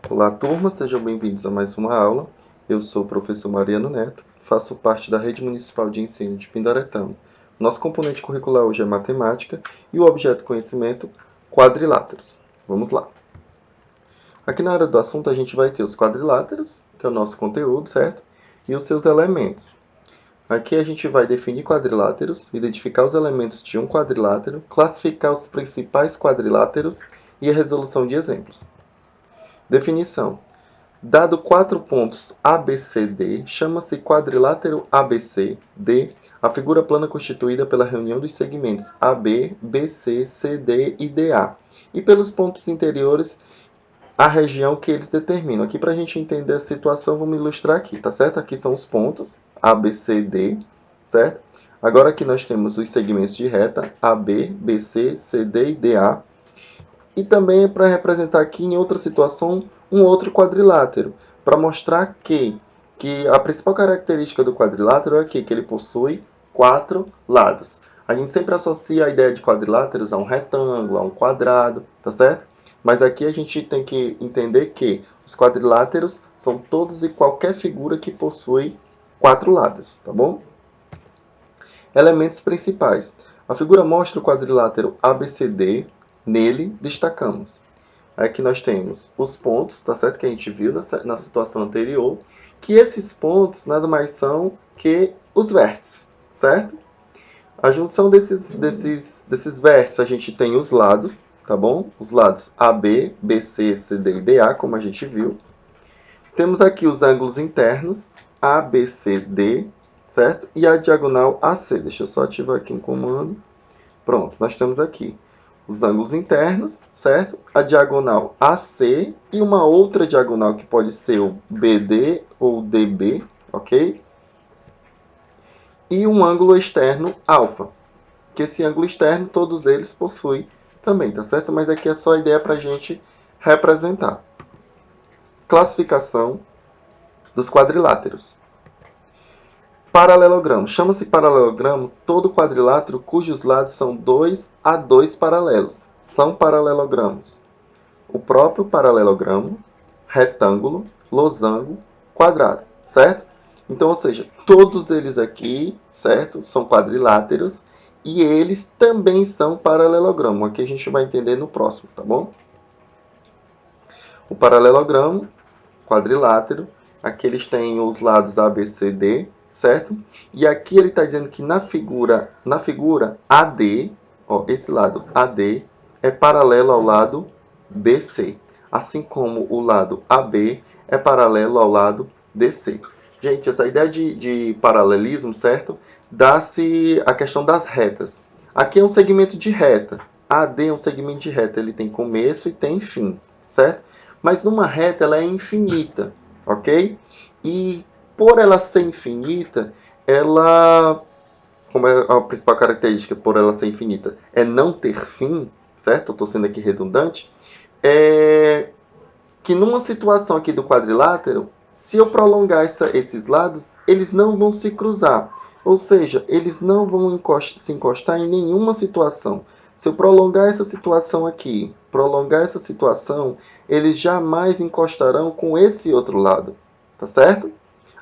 Olá, turma, sejam bem-vindos a mais uma aula. Eu sou o professor Mariano Neto, faço parte da Rede Municipal de Ensino de Pindaretama. Nosso componente curricular hoje é matemática e o objeto conhecimento, quadriláteros. Vamos lá. Aqui na área do assunto a gente vai ter os quadriláteros, que é o nosso conteúdo, certo? E os seus elementos. Aqui a gente vai definir quadriláteros, identificar os elementos de um quadrilátero, classificar os principais quadriláteros e a resolução de exemplos. Definição. Dado 4 pontos ABCD, chama-se quadrilátero ABC-D a figura plana constituída pela reunião dos segmentos AB, BC, CD e DA, e pelos pontos interiores, a região que eles determinam. Aqui, para a gente entender a situação, vamos ilustrar aqui, tá certo? Aqui são os pontos ABCD, certo? Agora aqui nós temos os segmentos de reta AB, BC, CD e DA. E também é para representar aqui em outra situação um outro quadrilátero, para mostrar que a principal característica do quadrilátero é que ele possui 4 lados. A gente sempre associa a ideia de quadriláteros a um retângulo, a um quadrado, tá certo? Mas aqui a gente tem que entender que os quadriláteros são todos e qualquer figura que possui 4 lados, tá bom? Elementos principais. A figura mostra o quadrilátero ABCD. Nele, destacamos. Aqui nós temos os pontos, tá certo? Que a gente viu na situação anterior. Que esses pontos nada mais são que os vértices, certo? A junção desses vértices, a gente tem os lados, tá bom? Os lados AB, BC, CD e DA, como a gente viu. Temos aqui os ângulos internos, ABCD, certo? E a diagonal AC. Deixa eu só ativar aqui um comando. Pronto, nós temos aqui os ângulos internos, certo? A diagonal AC e uma outra diagonal que pode ser o BD ou DB, ok? E um ângulo externo alfa, que esse ângulo externo, todos eles possuem também, tá certo? Mas aqui é só a ideia para a gente representar. Classificação dos quadriláteros. Paralelogramo. Chama-se paralelogramo todo quadrilátero cujos lados são 2 a 2 paralelos. São paralelogramos. O próprio paralelogramo, retângulo, losango, quadrado, certo? Então, ou seja, todos eles aqui, certo? São quadriláteros e eles também são paralelogramo. Aqui a gente vai entender no próximo, tá bom? O paralelogramo, quadrilátero, aqui eles têm os lados ABCD, certo? E aqui ele está dizendo que na figura AD, ó, esse lado AD é paralelo ao lado BC, assim como o lado AB é paralelo ao lado DC. Gente, essa ideia de paralelismo, certo? Dá-se a questão das retas. Aqui é um segmento de reta. AD é um segmento de reta, ele tem começo e tem fim, certo? Mas numa reta ela é infinita, ok? E por ela ser infinita, ela, como é a principal característica por ela ser infinita, é não ter fim, certo? Estou sendo aqui redundante. É que numa situação aqui do quadrilátero, se eu prolongar esses lados, eles não vão se cruzar. Ou seja, eles não vão se encostar em nenhuma situação. Se eu prolongar essa situação aqui, prolongar essa situação, eles jamais encostarão com esse outro lado. Tá certo?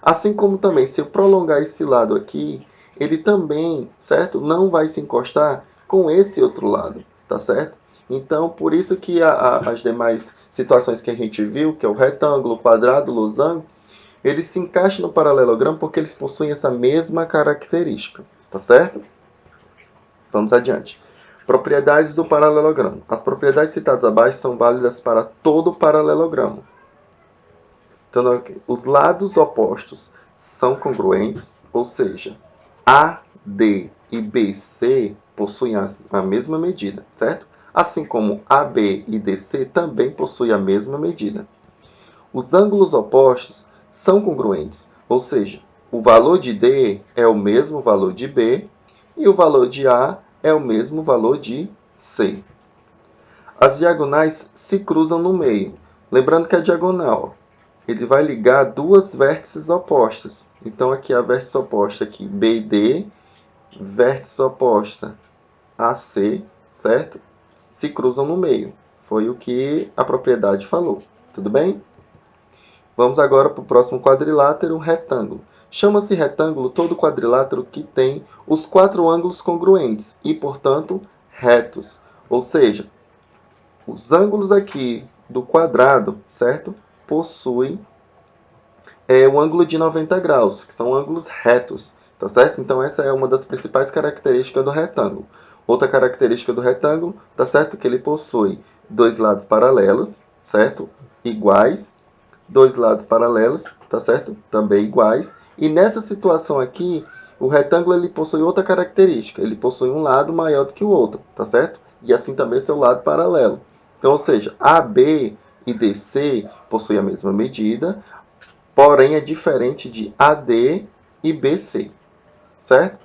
Assim como também, se eu prolongar esse lado aqui, ele também, certo? Não vai se encostar com esse outro lado. Tá certo? Então, por isso que as demais situações que a gente viu, que é o retângulo, o quadrado, o losango, eles se encaixam no paralelogramo porque eles possuem essa mesma característica, tá certo? Vamos adiante. Propriedades do paralelogramo. As propriedades citadas abaixo são válidas para todo o paralelogramo. Então, os lados opostos são congruentes, ou seja, AD e BC possuem a mesma medida, certo? Assim como AB e DC também possuem a mesma medida. Os ângulos opostos são congruentes, ou seja, o valor de D é o mesmo valor de B e o valor de A é o mesmo valor de C. As diagonais se cruzam no meio. Lembrando que a diagonal, ele vai ligar duas vértices opostas. Então, aqui a vértice oposta aqui, B e D, vértice oposta AC, certo? Se cruzam no meio. Foi o que a propriedade falou. Tudo bem? Vamos agora para o próximo quadrilátero, retângulo. Chama-se retângulo todo quadrilátero que tem os 4 ângulos congruentes e, portanto, retos. Ou seja, os ângulos aqui do quadrado, certo? Possuem o ângulo de 90 graus, que são ângulos retos, tá certo? Então essa é uma das principais características do retângulo. Outra característica do retângulo, tá certo? Que ele possui 2 lados paralelos, certo? Iguais. 2 lados paralelos, tá certo? Também iguais. E nessa situação aqui, o retângulo ele possui outra característica. Ele possui um lado maior do que o outro, tá certo? E assim também seu lado paralelo. Então, ou seja, AB e DC possuem a mesma medida, porém é diferente de AD e BC, certo?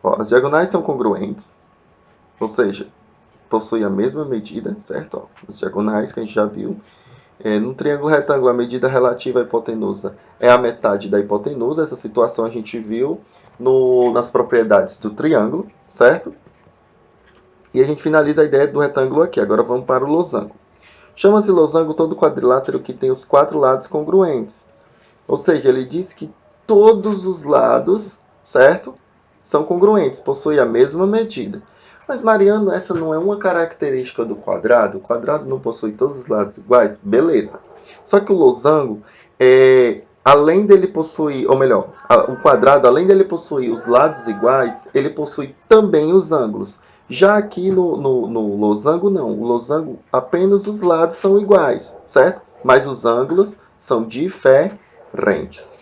Ó, as diagonais são congruentes, ou seja, possuem a mesma medida, certo? Ó, as diagonais que a gente já viu. No triângulo retângulo, a medida relativa à hipotenusa é a metade da hipotenusa. Essa situação a gente viu nas propriedades do triângulo, certo? E a gente finaliza a ideia do retângulo aqui. Agora vamos para o losango. Chama-se losango todo quadrilátero que tem os 4 lados congruentes. Ou seja, ele diz que todos os lados, certo? São congruentes, possuem a mesma medida. Mas, Mariano, essa não é uma característica do quadrado? O quadrado não possui todos os lados iguais? Beleza. Só que o losango, além dele possuir, ou melhor, o quadrado, além dele possuir os lados iguais, ele possui também os ângulos. Já aqui no losango, não. O losango, apenas os lados são iguais, certo? Mas os ângulos são diferentes.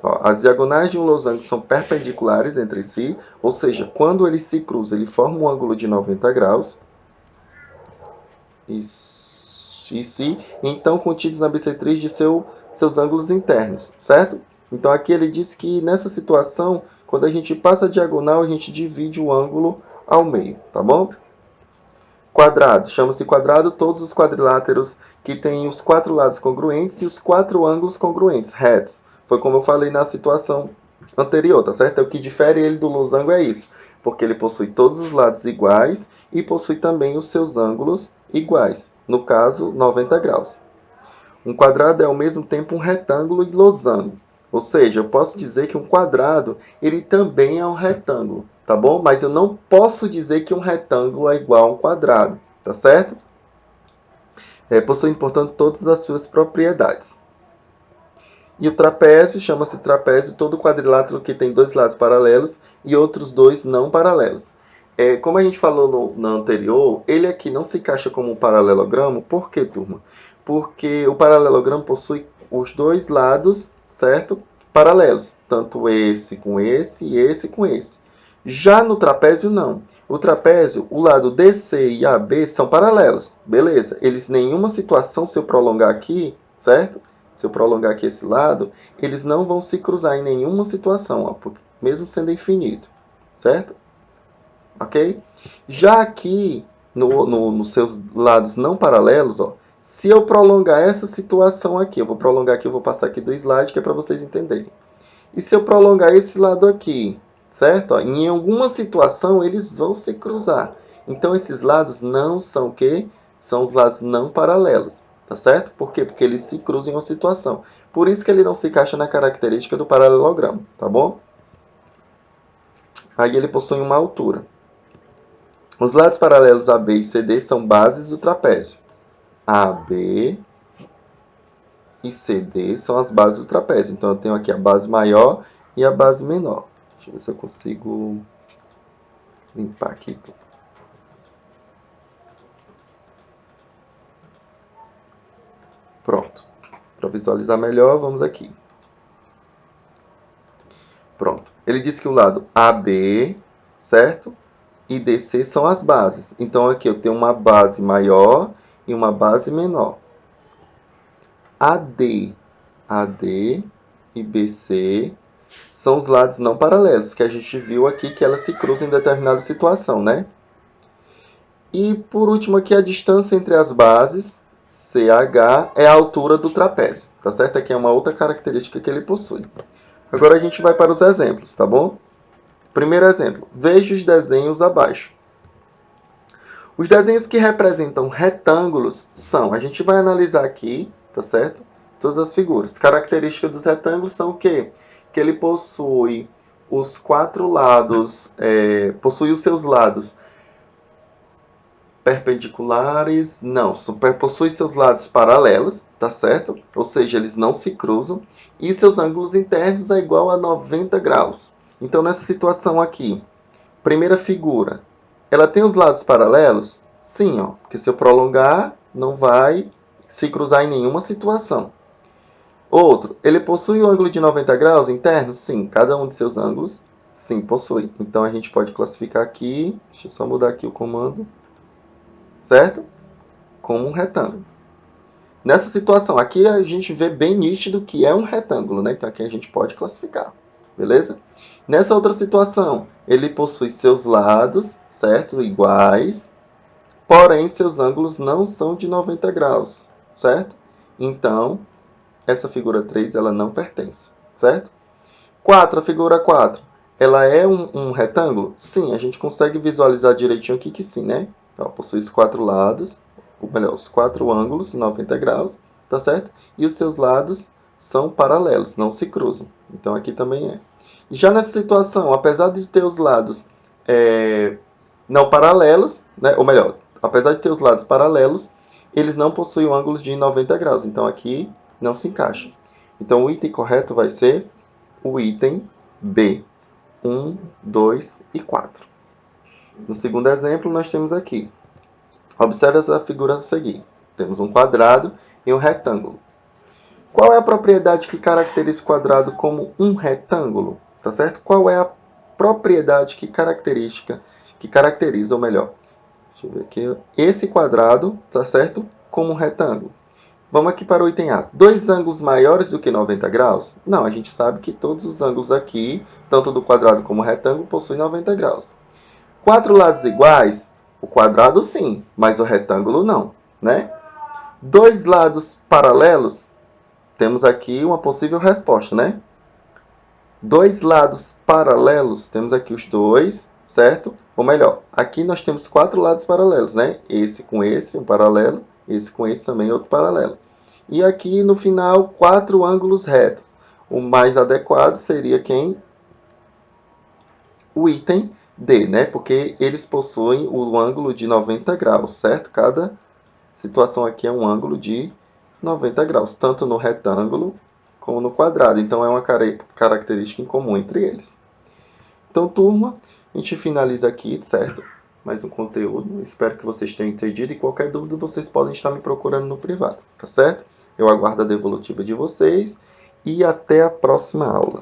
Ó, as diagonais de um losango são perpendiculares entre si, ou seja, quando eles se cruzam, ele forma um ângulo de 90 graus. Então contidos na bissetriz de seus ângulos internos, certo? Então aqui ele diz que nessa situação, quando a gente passa a diagonal, a gente divide o ângulo ao meio, tá bom? Quadrado, chama-se quadrado todos os quadriláteros que têm os 4 lados congruentes e os 4 ângulos congruentes, retos. Foi como eu falei na situação anterior, tá certo? O que difere ele do losango é isso, porque ele possui todos os lados iguais e possui também os seus ângulos iguais, no caso, 90 graus. Um quadrado é ao mesmo tempo um retângulo e losango. Ou seja, eu posso dizer que um quadrado ele também é um retângulo, tá bom? Mas eu não posso dizer que um retângulo é igual a um quadrado, tá certo? Possui, portanto, todas as suas propriedades. E o trapézio chama-se trapézio todo quadrilátero que tem 2 lados paralelos e outros 2 não paralelos. Como a gente falou no anterior, ele aqui não se encaixa como um paralelogramo. Por quê, turma? Porque o paralelogramo possui os 2 lados, certo? Paralelos. Tanto esse com esse e esse com esse. Já no trapézio, não. O trapézio, o lado DC e AB são paralelos. Beleza. Eles, em nenhuma situação, se eu prolongar aqui, certo? Se eu prolongar aqui esse lado, eles não vão se cruzar em nenhuma situação, ó, mesmo sendo infinito, certo? Ok? Já aqui, nos seus lados não paralelos, ó, se eu prolongar essa situação aqui, eu vou prolongar aqui, eu vou passar aqui do slide, que é para vocês entenderem. E se eu prolongar esse lado aqui, certo? Ó, em alguma situação, eles vão se cruzar. Então, esses lados não são o quê? São os lados não paralelos. Tá certo? Por quê? Porque eles se cruzam em uma situação. Por isso que ele não se encaixa na característica do paralelogramo, tá bom? Aí ele possui uma altura. Os lados paralelos AB e CD são bases do trapézio. AB e CD são as bases do trapézio. Então eu tenho aqui a base maior e a base menor. Deixa eu ver se eu consigo limpar aqui tudo. Pronto. Para visualizar melhor, vamos aqui. Pronto. Ele diz que o lado AB, certo? E DC são as bases. Então, aqui eu tenho uma base maior e uma base menor. AD e BC são os lados não paralelos, que a gente viu aqui que elas se cruzam em determinada situação, né? E, por último, aqui a distância entre as bases, CH, é a altura do trapézio, tá certo? Aqui é uma outra característica que ele possui. Agora a gente vai para os exemplos, tá bom? Primeiro exemplo, veja os desenhos abaixo. Os desenhos que representam retângulos são, a gente vai analisar aqui, tá certo? Todas as figuras. Características dos retângulos são o quê? Que ele possui os quatro lados, possui os seus lados perpendiculares, não, possui seus lados paralelos, tá certo? Ou seja, eles não se cruzam. E seus ângulos internos é igual a 90 graus. Então, nessa situação aqui, primeira figura, ela tem os lados paralelos? Sim, ó, porque se eu prolongar, não vai se cruzar em nenhuma situação. Outro, ele possui o ângulo de 90 graus interno? Sim, cada um de seus ângulos, sim, possui. Então, a gente pode classificar aqui, deixa eu só mudar aqui o comando, certo? Como um retângulo. Nessa situação, aqui a gente vê bem nítido que é um retângulo, né? Então, aqui a gente pode classificar, beleza? Nessa outra situação, ele possui seus lados, certo? Iguais, porém, seus ângulos não são de 90 graus, certo? Então, essa figura 3 ela não pertence, certo? 4, a figura 4, ela é um retângulo? Sim, a gente consegue visualizar direitinho aqui que sim, né? Então, possui os quatro lados, ou melhor, os quatro ângulos, 90 graus, tá certo? E os seus lados são paralelos, não se cruzam. Então, aqui também é. E já nessa situação, apesar de ter os lados não paralelos, né? Ou melhor, apesar de ter os lados paralelos, eles não possuem ângulos de 90 graus. Então, aqui não se encaixa. Então, o item correto vai ser o item B, 1, 2 e 4. No segundo exemplo, nós temos aqui. Observe essa figura a seguir. Temos um quadrado e um retângulo. Qual é a propriedade que caracteriza o quadrado como um retângulo? Tá certo? Qual é a propriedade que caracteriza, ou melhor, deixa eu ver aqui, esse quadrado, tá certo? Como um retângulo. Vamos aqui para o item A. Dois ângulos maiores do que 90 graus? Não, a gente sabe que todos os ângulos aqui, tanto do quadrado como do retângulo, possuem 90 graus. Quatro lados iguais? O quadrado sim, mas o retângulo não, né? Dois lados paralelos? Temos aqui uma possível resposta, né? Dois lados paralelos, temos aqui os dois, certo? Ou melhor, aqui nós temos quatro lados paralelos, né? Esse com esse, um paralelo, esse com esse também, outro paralelo. E aqui no final, quatro ângulos retos. O mais adequado seria quem? O item D, né? Porque eles possuem o ângulo de 90 graus, certo? Cada situação aqui é um ângulo de 90 graus, tanto no retângulo como no quadrado. Então, é uma característica em comum entre eles. Então, turma, a gente finaliza aqui, certo? Mais um conteúdo. Espero que vocês tenham entendido. E qualquer dúvida, vocês podem estar me procurando no privado, tá certo? Eu aguardo a devolutiva de vocês e até a próxima aula.